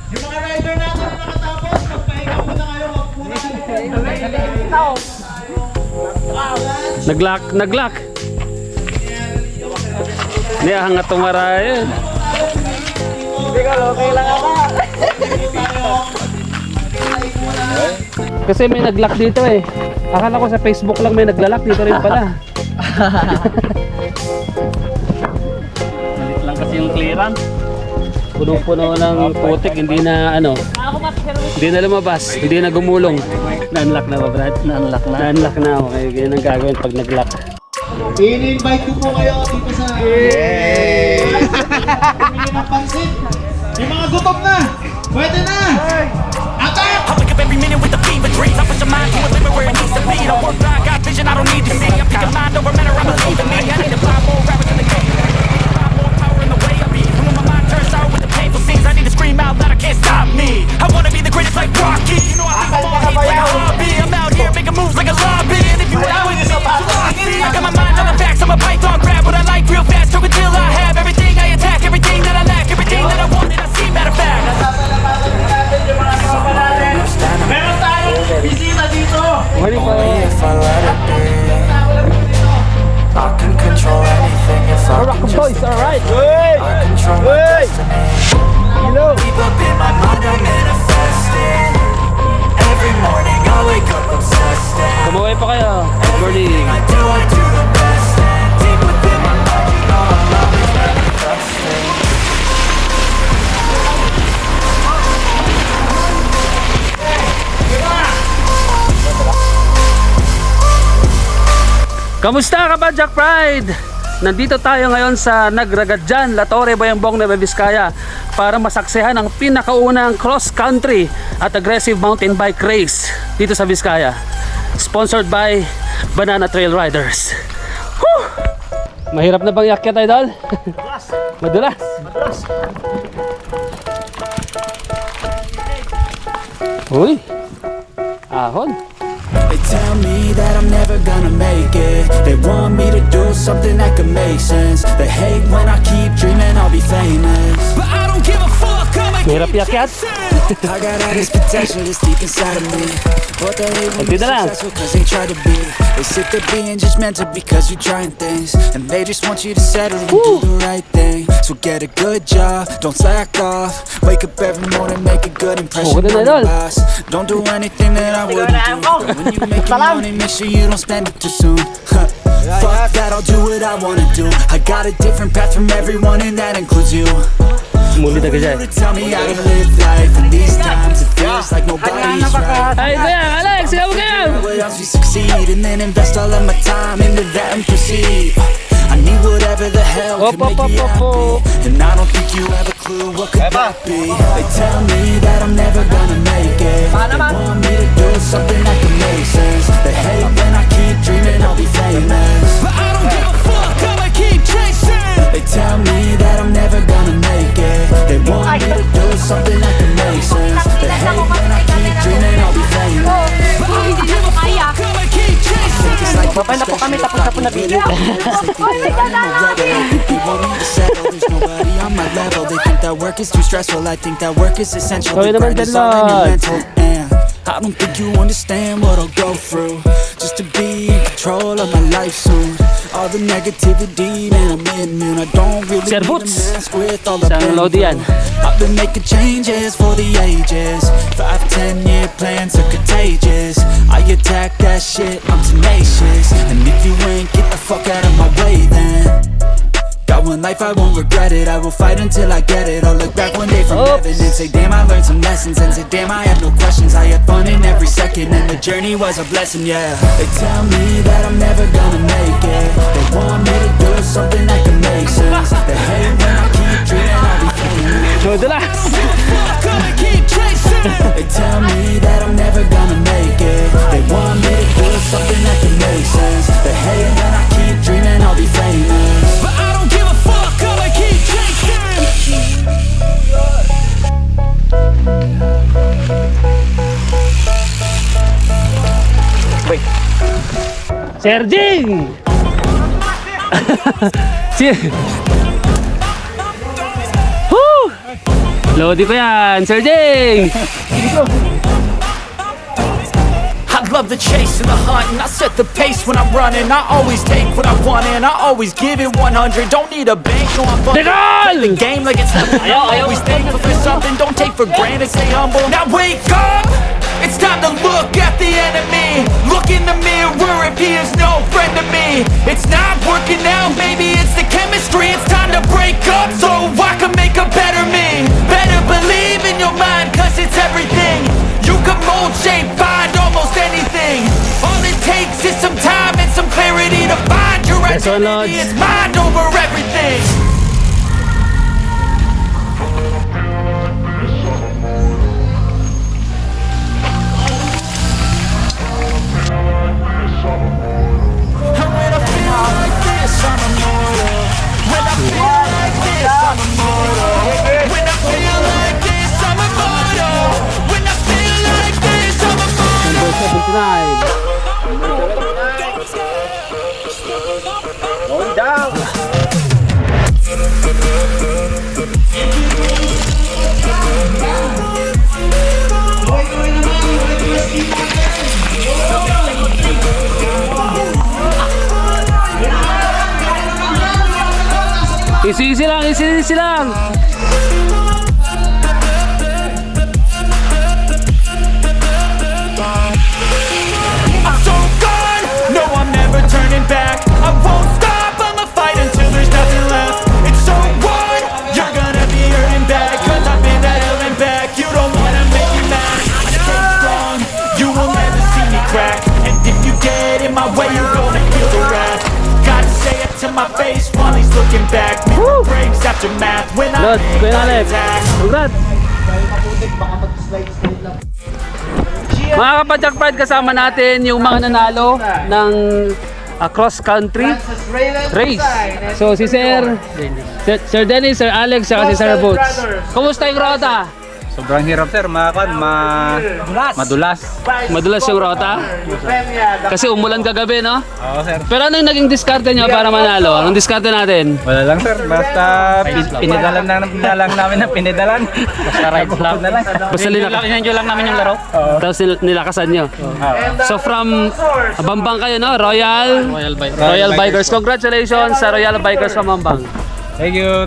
Yung mga rider natin na nakatapos, magpahinga muna kayo, wag muna kayo. Naglock. Hindi, hangat tumarayan. Hindi ko, okay lang ako. Kasi may naglock dito eh. Akala ko sa Facebook lang may naglalak, dito rin pala. Malit lang kasi yung clearance. Puno-puno ng putik, hindi na hindi na lumabas, hindi na gumulong. Na-unlock na ba, Brad? Na-unlock na. Na-unlock na, okay. Ganyan ang gagawin pag nag-lock. I-invite ko po kayo dito sa... Yay! Bumili ng pansit. Yung mga gutom na, pwede na! Attack! I wake up every minute with the fever dreams. I push your mind to a limit where it needs to be. I work blind, got vision, I don't need to see. I'm picking mind over matter, I believe in me. I need to find more rappers in the game. Find more power in the way I be. And when my mind turns sour with the painful scenes, I need to scream out loud, I can't stop me. I wanna be the greatest like Rocky. You know I think I'm all hits like a hobby. I'm out here making moves like a lobby. And if you ain't with me, you lost me. I got my mind on the facts, I'm a python, grab what I like real fast. Took until I have everything I attack, everything that I lack, everything that I want, and I see, matter of fact. Meron tayong bisita dito! Morning po. If I let it be, I can control anything if I can just alright. I control my destiny. Deep up in my mind I'm manifesting. Every morning I wake up obsessed. Kumuhay pa kayo. Good morning. I do the best. And deep within my mind you know I'm always manifesting. Kamusta ka ba, Jack Pride? Nandito tayo ngayon sa Nagragadjan, La Torre, Bayambong, Nueva Vizcaya para masaksihan ang pinakaunang cross-country at aggressive mountain bike race dito sa Vizcaya. Sponsored by Banana Trail Riders. Whew! Mahirap na bang iakyat, Idol? Madulas. Uy! Ahon. They tell me that I'm never gonna make it. They want me to do something that could make sense. They hate when I keep dreaming I'll be famous, but I don't give a fuck, I'ma Mahirap iakyat. I got all this potential that's deep inside of me, but they hate when Konti you're na lang. successful cause they try to be. They sit there being judgmental because you're trying things, and they just want you to settle and do the right thing. So get a good job, don't slack off. Wake up every morning, make a good impression good on na, the Idol. boss. Don't do anything that I wouldn't do. And when you make your money, make sure you don't spend it too soon. Fuck that, I'll do what I wanna do. I got a different path from everyone and that includes you. Muli na You ganyan. to tell me how to live life. In these times it feels like nobody's right. Ay, kuya, Alex, ikaw kayo! Way else we succeed and then invest all of my time into that and proceed. I need whatever the hell could make me happy, and I don't think you have a clue what could that be. They tell me that I'm never gonna make it. They want me to do something that can make sense. They hate when I keep dreaming I'll be famous, but I don't give a fuck, I'ma keep chasing. They tell me that I'm never gonna make it. They want me to do something that can make sense. They hate when I keep dreaming I'll be famous, but I don't give a fuck, I'ma keep chasing. It's like Papay na po kami, tapos na po na video. There's nobody on my level. They think that work is too stressful. I think that work is essential. Sorry The naman, grind is all in your Denlot. mental. And I don't think you understand what I'll go through just to be in control of my life soon. All the negativity, man, I'm immune. I don't really Sir need a Boots. mask with all the Isang load yan. I've been making changes for the ages. 5-10 year plans are contagious. I attack that shit, I'm tenacious. And if you ain't, get the fuck out of my way then. Got one life, I won't regret it. I will fight until I get it. I'll look back one day from heaven and say, damn, I learned some lessons. And say, damn, I have no questions. I had fun in every second, and the journey was a blessing, yeah. They tell me that I'm never gonna make it. They want me to do something that can make sense. They hate when I keep dreaming I'll be famous. Madulas. Gonna keep chasing. They tell me that I'm never gonna make it. They want me to do something that can make sense. They hate when I keep dreaming I'll be famous, but I don't give a fuck, I'ma keep chasing. Wait. Serging! si Woo! Lodi pa yan, Sir Jing! I love the chase and the hunt, and I set the pace when I'm running. I always take what I want and I always give it 100. Don't need a bank, no I'm fucking play the game like it's nothing. I'm always thankful for something, don't take for granted, stay humble. Now wake up, it's time to look at the enemy. Look in the mirror if he is no friend to me. It's not working out, maybe it's the chemistry. It's time to break up so I can make a better me. Better believe in your mind, cause it's everything. You can mold, shape, find almost anything. All it takes is some time and some clarity to find your Yes, one, identity. Lords. It's mind over everything. And when I feel like this, I'm immortal. When I feel like this, I'm immortal. When I feel like this, I'm immortal. When I feel like this, I'm immortal. Number 79. Tuloy-tuloy naman, tuloy-tuloy sa team natin. Easy lang, easy lang. I'm so gone, no I'm never turning back. I won't stop, I'ma fight until there's nothing left. It's so what? You're gonna be hurting bad, cause I've been to hell and back. You don't wanna make me mad, I stay strong. You will never see me crack. And if you get in my way, you're gonna feel the wrath. Gotta say it to my face while he's looking back. Mirror breaks after math when I Lods, make Kuya my Alex. attack. Congrats! Dahil maputik, baka mag-slide straight lang. Mga kapadyak pride, kasama natin yung mga nanalo ng cross country Francis Raylan race. Pusay, and So si Sir Dennis, Sir Alex, saka si Sir Boots. Kumusta yung rota? Sobrang hirap sir, madulas. Madulas yung rota? Kasi umulan kagabi, no? Oo sir. Pero anong naging diskarte nyo para manalo? Anong diskarte natin? Wala lang sir, basta pinidalan namin ng pinidalan. Basta right lang. Basta Enjoy lang namin yung laro. Tapos nilakasan nyo. So from Bambang kayo, no? Royal Bikers. Congratulations sa Royal Bikers from Bambang. Thank you.